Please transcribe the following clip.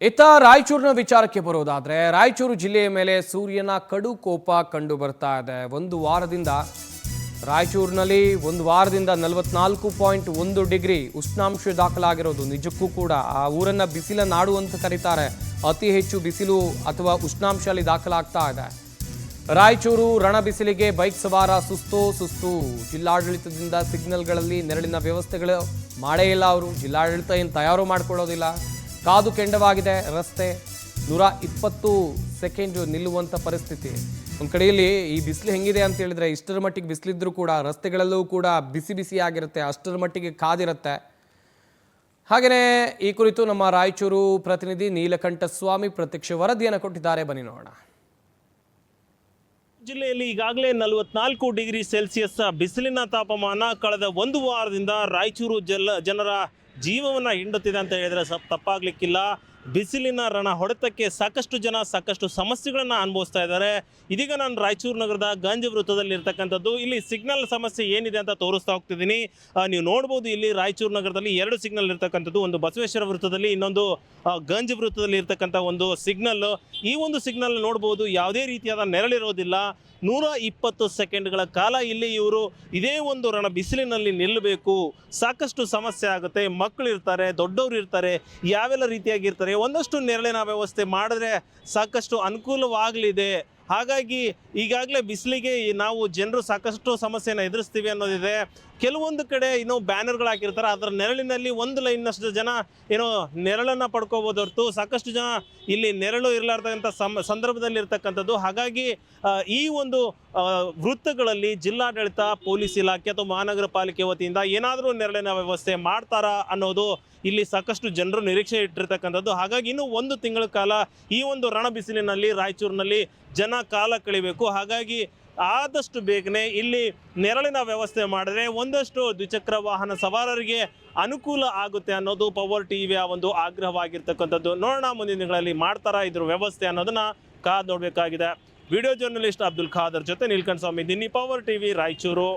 ಇತ್ತ ರಾಯಚೂರಿನ ವಿಚಾರಕ್ಕೆ ಬರೋದಾದ್ರೆ ರಾಯಚೂರು ಜಿಲ್ಲೆಯ ಮೇಲೆ ಸೂರ್ಯನ ಕಡು ಕೋಪ ಕಂಡು ಬರ್ತಾ ಇದೆ. ರಾಯಚೂರಿನಲ್ಲಿ ಒಂದು ವಾರದಿಂದ 44.1 ಡಿಗ್ರಿ ಉಷ್ಣಾಂಶ ದಾಖಲಾಗಿರೋದು. ನಿಜಕ್ಕೂ ಕೂಡ ಆ ಊರನ್ನ ಬಿಸಿಲ ನಾಡು ಅಂತ ಕರೀತಾರೆ. ಅತಿ ಹೆಚ್ಚು ಬಿಸಿಲು ಅಥವಾ ಉಷ್ಣಾಂಶ ಅಲ್ಲಿ ದಾಖಲಾಗ್ತಾ ಇದೆ. ರಾಯಚೂರು ರಣ ಬಿಸಿಲಿಗೆ ಬೈಕ್ ಸವಾರ ಸುಸ್ತು. ಜಿಲ್ಲಾಡಳಿತದಿಂದ ಸಿಗ್ನಲ್ಗಳಲ್ಲಿ ನೆರಳಿನ ವ್ಯವಸ್ಥೆಗಳು ಮಾಡೇ ಇಲ್ಲ. ಅವರು ಜಿಲ್ಲಾಡಳಿತ ಏನು ತಯಾರು ಮಾಡ್ಕೊಳ್ಳೋದಿಲ್ಲ. ಕಾದು ಕೆಂಡವಾಗಿದೆ ರಸ್ತೆ. 120 ಸೆಕೆಂಡ್ ನಿಲ್ಲುವಂಥ ಪರಿಸ್ಥಿತಿ. ಒಂದು ಕಡೆಯಲ್ಲಿ ಈ ಬಿಸಿಲು ಹೆಂಗಿದೆ ಅಂತ ಹೇಳಿದ್ರೆ ಇಷ್ಟರ ಮಟ್ಟಿಗೆ ಬಿಸಿಲಿದ್ರೂ ಕೂಡ ರಸ್ತೆಗಳಲ್ಲೂ ಕೂಡ ಬಿಸಿ ಆಗಿರುತ್ತೆ, ಅಷ್ಟರ ಮಟ್ಟಿಗೆ ಕಾದಿರುತ್ತೆ. ಹಾಗೆಯೇ ಈ ಕುರಿತು ನಮ್ಮ ರಾಯಚೂರು ಪ್ರತಿನಿಧಿ ನೀಲಕಂಠ ಸ್ವಾಮಿ ಪ್ರತ್ಯಕ್ಷ ವರದಿಯನ್ನು ಕೊಟ್ಟಿದ್ದಾರೆ. ಬನ್ನಿ ನೋಡೋಣ. ಜಿಲ್ಲೆಯಲ್ಲಿ ಈಗಾಗಲೇ 44 ಡಿಗ್ರಿ ಸೆಲ್ಸಿಯಸ್ ಬಿಸಿಲಿನ ತಾಪಮಾನ ಕಳೆದ ಒಂದು ವಾರದಿಂದ ರಾಯಚೂರು ಜನರ ಜೀವವನ್ನು ಹಿಂಡುತ್ತಿದೆ ಅಂತ ಹೇಳಿದರೆ ತಪ್ಪಾಗಲಿಕ್ಕಿಲ್ಲ. ಬಿಸಿಲಿನ ರಣ ಹೊಡೆತಕ್ಕೆ ಸಾಕಷ್ಟು ಜನ ಸಾಕಷ್ಟು ಸಮಸ್ಯೆಗಳನ್ನು ಅನುಭವಿಸ್ತಾ ಇದ್ದಾರೆ. ಇದೀಗ ನಾನು ರಾಯಚೂರು ನಗರದ ಗಂಜ್ ವೃತ್ತದಲ್ಲಿ ಇರ್ತಕ್ಕಂಥದ್ದು. ಇಲ್ಲಿ ಸಿಗ್ನಲ್ ಸಮಸ್ಯೆ ಏನಿದೆ ಅಂತ ತೋರಿಸ್ತಾ ಹೋಗ್ತಿದ್ದೀನಿ. ನೀವು ನೋಡ್ಬೋದು, ಇಲ್ಲಿ ರಾಯಚೂರು ನಗರದಲ್ಲಿ 2 ಸಿಗ್ನಲ್ ಇರ್ತಕ್ಕಂಥದ್ದು. ಒಂದು ಬಸವೇಶ್ವರ ವೃತ್ತದಲ್ಲಿ, ಇನ್ನೊಂದು ಗಂಜ್ ವೃತ್ತದಲ್ಲಿ ಇರ್ತಕ್ಕಂಥ ಒಂದು ಸಿಗ್ನಲ್. ಈ ಒಂದು ಸಿಗ್ನಲ್ ನೋಡ್ಬೋದು, ಯಾವುದೇ ರೀತಿಯಾದ ನೆರಳಿರೋದಿಲ್ಲ. 120 ಸೆಕೆಂಡ್ಗಳ ಕಾಲ ಇಲ್ಲಿ ಇವರು ಇದೇ ಒಂದು ರಣ ಬಿಸಿಲಿನಲ್ಲಿ ನಿಲ್ಲಬೇಕು. ಸಾಕಷ್ಟು ಸಮಸ್ಯೆ ಆಗುತ್ತೆ. ಮಕ್ಕಳು ಇರ್ತಾರೆ, ದೊಡ್ಡವರು ಇರ್ತಾರೆ, ಯಾವೆಲ್ಲ ರೀತಿಯಾಗಿರ್ತಾರೆ. ಒಂದಷ್ಟು ನೆರಳಿನ ವ್ಯವಸ್ಥೆ ಮಾಡಿದ್ರೆ ಸಾಕಷ್ಟು ಅನುಕೂಲವಾಗಲಿದೆ. ಹಾಗಾಗಿ ಈಗಾಗಲೇ ಬಿಸಿಲಿಗೆ ನಾವು ಜನರು ಸಾಕಷ್ಟು ಸಮಸ್ಯೆಯನ್ನು ಎದುರಿಸ್ತೀವಿ ಅನ್ನೋದಿದೆ. ಕೆಲವೊಂದು ಕಡೆ ಇನ್ನೂ ಬ್ಯಾನರ್ಗಳು ಹಾಕಿರ್ತಾರೆ, ಅದರ ನೆರಳಿನಲ್ಲಿ ಒಂದು ಲೈನ್ನಷ್ಟು ಜನ ಏನೋ ನೆರಳನ್ನು ಪಡ್ಕೋಬೋದು ಹೊರತು ಸಾಕಷ್ಟು ಜನ ಇಲ್ಲಿ ನೆರಳು ಇರಲಾರ್ದಂಥ ಸಂದರ್ಭದಲ್ಲಿ ಇರ್ತಕ್ಕಂಥದ್ದು. ಹಾಗಾಗಿ ಈ ಒಂದು ವೃತ್ತಗಳಲ್ಲಿ ಜಿಲ್ಲಾಡಳಿತ, ಪೊಲೀಸ್ ಇಲಾಖೆ ಅಥವಾ ಮಹಾನಗರ ಪಾಲಿಕೆ ವತಿಯಿಂದ ಏನಾದರೂ ನೆರಳಿನ ವ್ಯವಸ್ಥೆ ಮಾಡ್ತಾರಾ ಅನ್ನೋದು ಇಲ್ಲಿ ಸಾಕಷ್ಟು ಜನರು ನಿರೀಕ್ಷೆ ಇಟ್ಟಿರ್ತಕ್ಕಂಥದ್ದು. ಹಾಗಾಗಿ ಇನ್ನೂ 1 ತಿಂಗಳ ಕಾಲ ಈ ಒಂದು ರಣ ಬಿಸಿಲಿನಲ್ಲಿ ರಾಯಚೂರಿನಲ್ಲಿ ಜನ ಕಾಲ ಕಳಿಬೇಕು. ಹಾಗಾಗಿ ಆದಷ್ಟು ಬೇಗನೆ ಇಲ್ಲಿ ನೆರಳಿನ ವ್ಯವಸ್ಥೆ ಮಾಡಿದ್ರೆ ಒಂದಷ್ಟು ದ್ವಿಚಕ್ರ ವಾಹನ ಸವಾರರಿಗೆ ಅನುಕೂಲ ಆಗುತ್ತೆ ಅನ್ನೋದು ಪವರ್ ಟಿವಿಯ ಒಂದು ಆಗ್ರಹವಾಗಿರ್ತಕ್ಕಂಥದ್ದು. ನೋಡೋಣ ಮುಂದಿನ ದಿನಗಳಲ್ಲಿ ಮಾಡ್ತಾರಾ ಇದ್ರ ವ್ಯವಸ್ಥೆ ಅನ್ನೋದನ್ನ ಕಾದು ನೋಡಬೇಕಾಗಿದೆ. ವಿಡಿಯೋ ಜರ್ನಲಿಸ್ಟ್ ಅಬ್ದುಲ್ ಖಾದರ್ ಜೊತೆ ನೀಲಕಂಠ ಸ್ವಾಮಿ, ದಿನ್ನಿ, ಪವರ್ ಟಿವಿ, ರಾಯಚೂರು.